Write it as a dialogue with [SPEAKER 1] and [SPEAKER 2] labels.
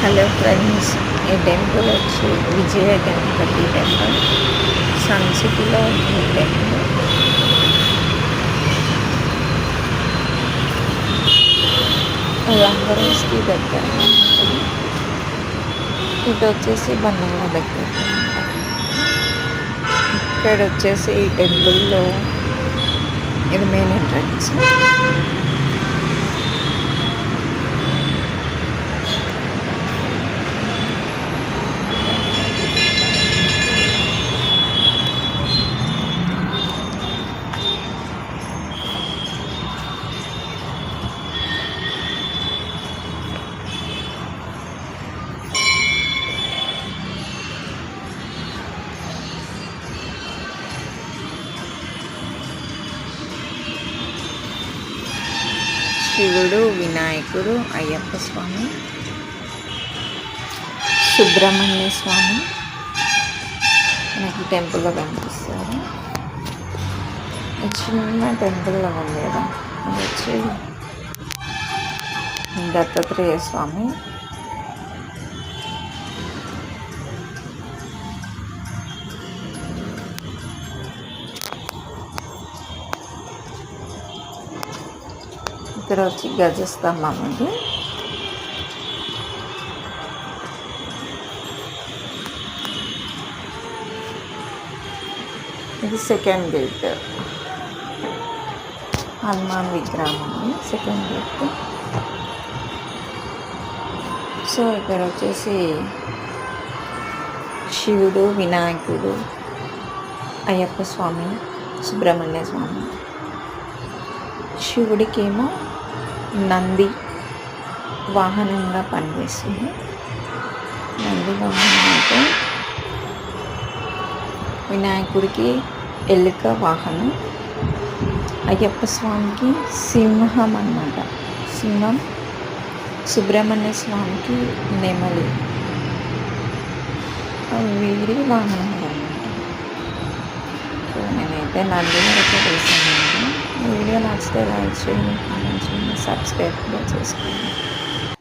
[SPEAKER 1] Hello friends, ఈ temple వచ్చి విజయ Ganapati temple. Sun సిటీలో ఉంది ఈ టెంపుల్. రంగరేజ్కి దగ్గర ఉంటుంది. ఇటు వచ్చేసి బండ్ల దగ్గర. ఇక్కడ వచ్చేసి ఈ టెంపుల్లో ఇది మెయిన్ ఎంట్రన్స్. శివుడు, వినాయకుడు, అయ్యప్ప స్వామి, సుబ్రహ్మణ్య స్వామి మనకి టెంపుల్లో కనిపిస్తారు. చిన్న టెంపుల్లో ఉంది కదా, అది వచ్చి దత్తాత్రేయ స్వామి. ఇక్కడ వచ్చి గజస్తంభం ఉంది. ఇది సెకండ్ గేట్. హనుమాన్ విగ్రహం ఉంది సెకండ్ గేట్. సో ఇక్కడ వచ్చేసి శివుడు, వినాయకుడు, అయ్యప్ప స్వామి, సుబ్రహ్మణ్య స్వామి. శివుడికేమో నంది వాహనంగా పనిచేస్తుంది. నంది వాహనం అయితే వినాయకుడికి ఎలుక వాహనం, అయ్యప్ప స్వామికి సింహం అన్నమాట, సింహం. సుబ్రహ్మణ్య స్వామికి నెమలి. వీరి వాహనాలు అన్నమాట. సో నేనైతే నంది వరకు వేసాను. వీడియో నచ్చితే లైక్ చేయండి, కామెంట్ చేయండి, సబ్స్క్రైబ్ కూడా చేసుకోండి.